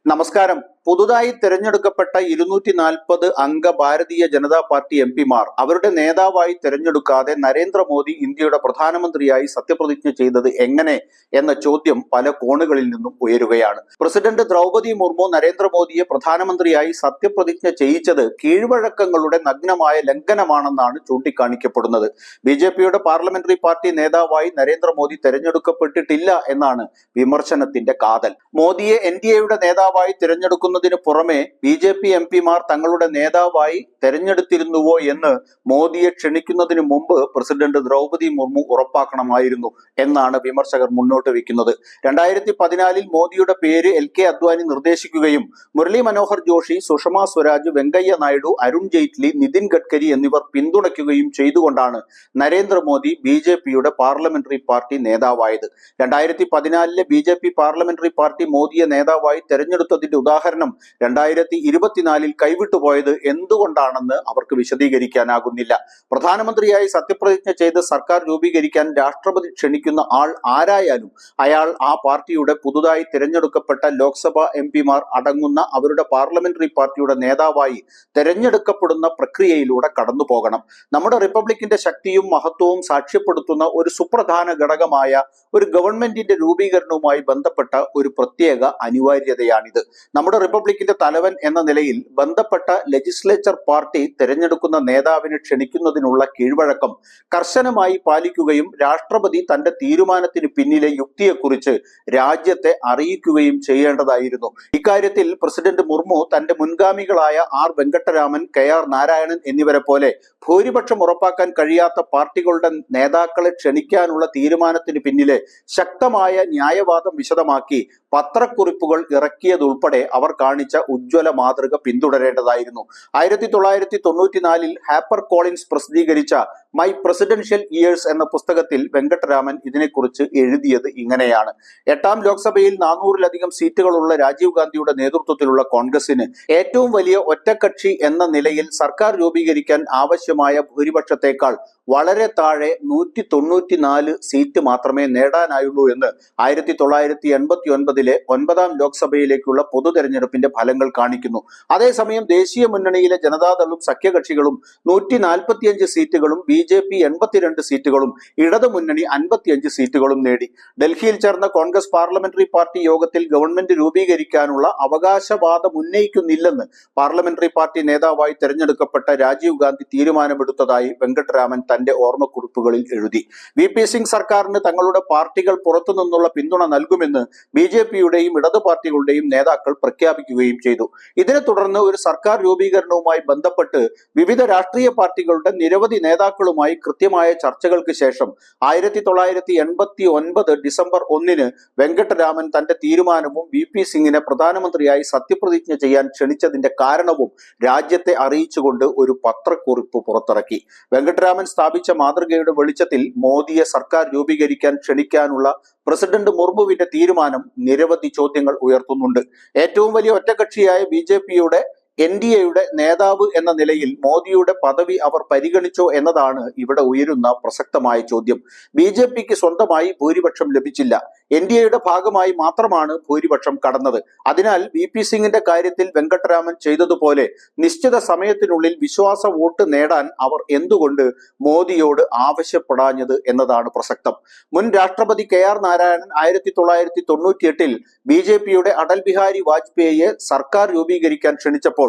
നമസ്കാരം. പുതുതായി തെരഞ്ഞെടുക്കപ്പെട്ട 240 അംഗ ഭാരതീയ ജനതാ പാർട്ടി എംപിമാർ അവരുടെ നേതാവായി തെരഞ്ഞെടുക്കാതെ നരേന്ദ്രമോദി ഇന്ത്യയുടെ പ്രധാനമന്ത്രിയായി സത്യപ്രതിജ്ഞ ചെയ്തത് എങ്ങനെ എന്ന ചോദ്യം പല കോണുകളിൽ നിന്നും ഉയരുകയാണ്. പ്രസിഡന്റ് ദ്രൗപദി മുർമു നരേന്ദ്രമോദിയെ പ്രധാനമന്ത്രിയായി സത്യപ്രതിജ്ഞ ചെയ്യിച്ചത് കീഴ്വഴക്കങ്ങളുടെ നഗ്നമായ ലംഘനമാണെന്നാണ് ചൂണ്ടിക്കാണിക്കപ്പെടുന്നത്. ബിജെപിയുടെ പാർലമെന്ററി പാർട്ടി നേതാവായി നരേന്ദ്രമോദി തെരഞ്ഞെടുക്കപ്പെട്ടിട്ടില്ല എന്നാണ് വിമർശനത്തിന്റെ കാതൽ. മോദിയെ എൻഡിഎയുടെ നേതാവായി തിരഞ്ഞെടുക്കുന്നതിന് പുറമെ ബിജെപി എംപിമാർ തങ്ങളുടെ നേതാവായി തെരഞ്ഞെടുത്തിരുന്നുവോ എന്ന് മോദിയെ ക്ഷണിക്കുന്നതിന് മുമ്പ് പ്രസിഡന്റ് ദ്രൗപദി മുർമു ഉറപ്പാക്കണമായിരുന്നു എന്നാണ് വിമർശകർ മുന്നോട്ട് വയ്ക്കുന്നത്. 2014 മോദിയുടെ പേര് LK അദ്വാനി നിർദ്ദേശിക്കുകയും മുരളി മനോഹർ ജോഷി, സുഷമ സ്വരാജ്, വെങ്കയ്യ നായിഡു, അരുൺ ജെയ്റ്റ്ലി, നിതിൻ ഗഡ്കരി എന്നിവർ പിന്തുണയ്ക്കുകയും ചെയ്തുകൊണ്ടാണ് നരേന്ദ്രമോദി ബിജെപിയുടെ പാർലമെന്ററി പാർട്ടി നേതാവായത്. 2014 ബിജെപി പാർലമെന്ററി പാർട്ടി മോദിയെ നേതാവായി തെരഞ്ഞെടുത്തതിന്റെ ഉദാഹരണം 2024 കൈവിട്ടുപോയത് എന്തുകൊണ്ടാണെന്ന് അവർക്ക് വിശദീകരിക്കാനാകുന്നില്ല. പ്രധാനമന്ത്രിയായി സത്യപ്രതിജ്ഞ ചെയ്ത് സർക്കാർ രൂപീകരിക്കാൻ രാഷ്ട്രപതി ക്ഷണിക്കുന്ന ആൾ ആരായാലും അയാൾ ആ പാർട്ടിയുടെ പുതുതായി തിരഞ്ഞെടുക്കപ്പെട്ട ലോക്സഭാ എംപിമാർ അടങ്ങുന്ന അവരുടെ പാർലമെന്ററി പാർട്ടിയുടെ നേതാവായി തെരഞ്ഞെടുക്കപ്പെടുന്ന പ്രക്രിയയിലൂടെ കടന്നു പോകണം. നമ്മുടെ റിപ്പബ്ലിക്കിന്റെ ശക്തിയും മഹത്വവും സാക്ഷ്യപ്പെടുത്തുന്ന ഒരു സുപ്രധാന ഘടകമായ ഒരു ഗവൺമെന്റിന്റെ രൂപീകരണവുമായി ബന്ധപ്പെട്ട ഒരു പ്രത്യേക അനിവാര്യതയാണിത്. നമ്മുടെ റിപ്പബ്ലിക്കിന്റെ തലവൻ എന്ന നിലയിൽ ബന്ധപ്പെട്ട ലെജിസ്ലേച്ചർ പാർട്ടി തിരഞ്ഞെടുക്കുന്ന നേതാവിനെ ക്ഷണിക്കുന്നതിനുള്ള കീഴ്വഴക്കം കർശനമായി പാലിക്കുകയും രാഷ്ട്രപതി തന്റെ തീരുമാനത്തിന് പിന്നിലെ യുക്തിയെക്കുറിച്ച് രാജ്യത്തെ അറിയിക്കുകയും ചെയ്യേണ്ടതായിരുന്നു. ഇക്കാര്യത്തിൽ പ്രസിഡന്റ് മുർമു തന്റെ മുൻഗാമികളായ R വെങ്കട്ടരാമൻ, KR നാരായണൻ എന്നിവരെ പോലെ ഭൂരിപക്ഷം ഉറപ്പാക്കാൻ കഴിയാത്ത പാർട്ടികളുടെ നേതാക്കളെ ക്ഷണിക്കാനുള്ള തീരുമാനത്തിന് പിന്നിലെ ശക്തമായ ന്യായവാദം വിശദമാക്കി പത്രക്കുറിപ്പുകൾ ഇറക്കിയതുൾപ്പെടെ അവർ കാണിച്ച ഉജ്ജ്വല മാതൃക പിന്തുടരേണ്ടതായിരുന്നു. 1994 ഹാപ്പർ കോളിൻസ് പ്രസിദ്ധീകരിച്ച മൈ പ്രസിഡൻഷ്യൽ ഇയേഴ്സ് എന്ന പുസ്തകത്തിൽ വെങ്കട്ടരാമൻ ഇതിനെക്കുറിച്ച് എഴുതിയത് ഇങ്ങനെയാണ്: 8ാം ലോക്സഭയിൽ 400-ലധികം സീറ്റുകളുള്ള രാജീവ് ഗാന്ധിയുടെ നേതൃത്വത്തിലുള്ള കോൺഗ്രസിന് ഏറ്റവും വലിയ ഒറ്റക്കക്ഷി എന്ന നിലയിൽ സർക്കാർ രൂപീകരിക്കാൻ ആവശ്യമായ ഭൂരിപക്ഷത്തെക്കാൾ വളരെ താഴെ 194 സീറ്റ് മാത്രമേ നേടാനായുള്ളൂ എന്ന് 1989 9ാം ലോക്സഭയിലേക്കുള്ള പൊതു തെരഞ്ഞെടുപ്പിന്റെ ഫലങ്ങൾ കാണിക്കുന്നു. അതേസമയം ദേശീയ മുന്നണിയിലെ ജനതാദളും സഖ്യകക്ഷികളും 145 സീറ്റുകളും BJP 82 സീറ്റുകളും ഇടതു മുന്നണി 55 സീറ്റുകളും നേടി. ഡൽഹിയിൽ ചേർന്ന കോൺഗ്രസ് പാർലമെന്ററി പാർട്ടി യോഗത്തിൽ ഗവൺമെന്റ് രൂപീകരിക്കാനുള്ള അവകാശവാദം ഉന്നയിക്കുന്നില്ലെന്ന് പാർലമെന്ററി പാർട്ടി നേതാവായി തെരഞ്ഞെടുക്കപ്പെട്ട രാജീവ് ഗാന്ധി തീരുമാനമെടുത്തതായി വെങ്കട്ടരാമൻ തന്റെ ഓർമ്മക്കുറിപ്പുകളിൽ എഴുതി. VP സിംഗ് സർക്കാരിന് തങ്ങളുടെ പാർട്ടികൾ പുറത്തുനിന്നുള്ള പിന്തുണ നൽകുമെന്ന് BJPയുടെയും ഇടതു പാർട്ടികളുടെയും നേതാക്കൾ പ്രഖ്യാപിക്കുകയും ചെയ്തു. ഇതിനെ തുടർന്ന് ഒരു സർക്കാർ രൂപീകരണവുമായി ബന്ധപ്പെട്ട് വിവിധ രാഷ്ട്രീയ പാർട്ടികളുടെ നിരവധി നേതാക്കളുമായി കൃത്യമായ ചർച്ചകൾക്ക് ശേഷം 1989 ഡിസംബർ 1 വെങ്കട്ടരാമൻ തന്റെ തീരുമാനവും VP സിംഗിനെ പ്രധാനമന്ത്രിയായി സത്യപ്രതിജ്ഞ ചെയ്യാൻ ക്ഷണിച്ചതിന്റെ കാരണവും രാജ്യത്തെ അറിയിച്ചുകൊണ്ട് ഒരു പത്രക്കുറിപ്പ് പുറത്തിറക്കി. വെങ്കട്ടരാമൻ സ്ഥാപിച്ച മാതൃകയുടെ വെളിച്ചത്തിൽ മോദിയെ സർക്കാർ രൂപീകരിക്കാൻ ക്ഷണിക്കാനുള്ള പ്രസിഡന്റ് മുർമുവിന്റെ തീരുമാനം നിരവധി ചോദ്യങ്ങൾ ഉയർത്തുന്നുണ്ട്. ഏറ്റവും വലിയ ഒറ്റകക്ഷിയായ BJPയുടെ NDAയുടെ നേതാവ് എന്ന നിലയിൽ മോദിയുടെ പദവി അവർ പരിഗണിച്ചോ എന്നതാണ് ഇവിടെ ഉയരുന്ന പ്രസക്തമായ ചോദ്യം. BJPക്ക് സ്വന്തമായി ഭൂരിപക്ഷം ലഭിച്ചില്ല. NDAയുടെ ഭാഗമായി മാത്രമാണ് ഭൂരിപക്ഷം കടന്നത്. അതിനാൽ VP സിംഗിന്റെ കാര്യത്തിൽ വെങ്കട്ടരാമൻ ചെയ്തതുപോലെ നിശ്ചിത സമയത്തിനുള്ളിൽ വിശ്വാസ വോട്ട് നേടാൻ അവർ എന്തുകൊണ്ട് മോദിയോട് ആവശ്യപ്പെടാഞ്ഞത് എന്നതാണ് പ്രസക്തം. മുൻ രാഷ്ട്രപതി KR നാരായണൻ 1998 BJPയുടെ അടൽ ബിഹാരി വാജ്പേയിയെ സർക്കാർ രൂപീകരിക്കാൻ ക്ഷണിച്ചപ്പോൾ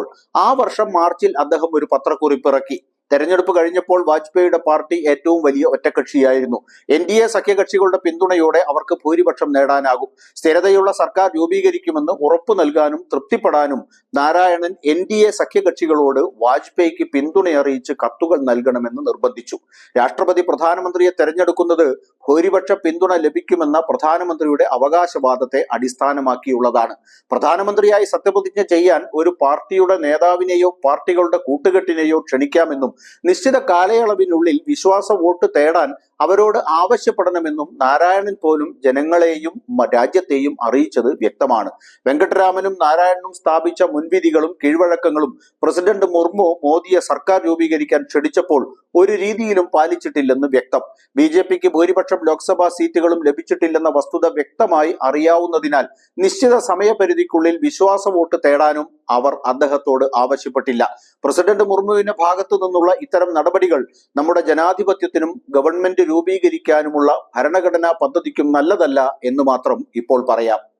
ആ വർഷം മാർച്ചിൽ അദ്ദേഹം ഒരു പത്രക്കുറിപ്പ് ഇറക്കി. തെരഞ്ഞെടുപ്പ് കഴിഞ്ഞപ്പോൾ വാജ്പേയിയുടെ പാർട്ടി ഏറ്റവും വലിയ ഒറ്റക്കക്ഷിയായിരുന്നു. NDA സഖ്യകക്ഷികളുടെ പിന്തുണയോടെ അവർക്ക് ഭൂരിപക്ഷം നേടാനാകും. സ്ഥിരതയുള്ള സർക്കാർ രൂപീകരിക്കുമെന്ന് ഉറപ്പു നൽകാനും തൃപ്തിപ്പെടാനും നാരായണൻ NDA സഖ്യകക്ഷികളോട് വാജ്പേയിക്ക് പിന്തുണയറിയിച്ച് കത്തുകൾ നൽകണമെന്ന് നിർബന്ധിച്ചു. രാഷ്ട്രപതി പ്രധാനമന്ത്രിയെ തെരഞ്ഞെടുക്കുന്നത് ഭൂരിപക്ഷ പിന്തുണ ലഭിക്കുമെന്ന പ്രധാനമന്ത്രിയുടെ അവകാശവാദത്തെ അടിസ്ഥാനമാക്കിയുള്ളതാണ്. പ്രധാനമന്ത്രിയായി സത്യപ്രതിജ്ഞ ചെയ്യാൻ ഒരു പാർട്ടിയുടെ നേതാവിനെയോ പാർട്ടികളുടെ കൂട്ടുകെട്ടിനെയോ ക്ഷണിക്കാമെന്നും നിശ്ചിത കാലയളവിനുള്ളിൽ വിശ്വാസ വോട്ട് തേടാൻ അവരോട് ആവശ്യപ്പെടണമെന്നും നാരായണൻ പോലും ജനങ്ങളെയും രാജ്യത്തെയും അറിയിച്ചത് വ്യക്തമാണ്. വെങ്കട്ടരാമനും നാരായണനും സ്ഥാപിച്ച മുൻവിധികളും കീഴ്വഴക്കങ്ങളും പ്രസിഡന്റ് മുർമു മോദിയെ സർക്കാർ രൂപീകരിക്കാൻ ക്ഷണിച്ചപ്പോൾ ഒരു രീതിയിലും പാലിച്ചിട്ടില്ലെന്ന് വ്യക്തം. BJPക്ക് ഭൂരിപക്ഷം ലോക്സഭാ സീറ്റുകളും ലഭിച്ചിട്ടില്ലെന്ന വസ്തുത വ്യക്തമായി അറിയാവുന്നതിനാൽ നിശ്ചിത സമയപരിധിക്കുള്ളിൽ വിശ്വാസ വോട്ട് തേടാനും അവർ അദ്ദേഹത്തോട് ആവശ്യപ്പെട്ടില്ല. പ്രസിഡന്റ് മുർമുവിന്റെ ഭാഗത്തു നിന്നുള്ള ഇത്തരം നടപടികൾ നമ്മുടെ ജനാധിപത്യത്തിനും ഗവൺമെന്റ് രൂപീകരിക്കാനുമുള്ള ഭരണഘടനാ പദ്ധതിക്കും നല്ലതല്ല എന്ന് മാത്രം ഇപ്പോൾ പറയാം.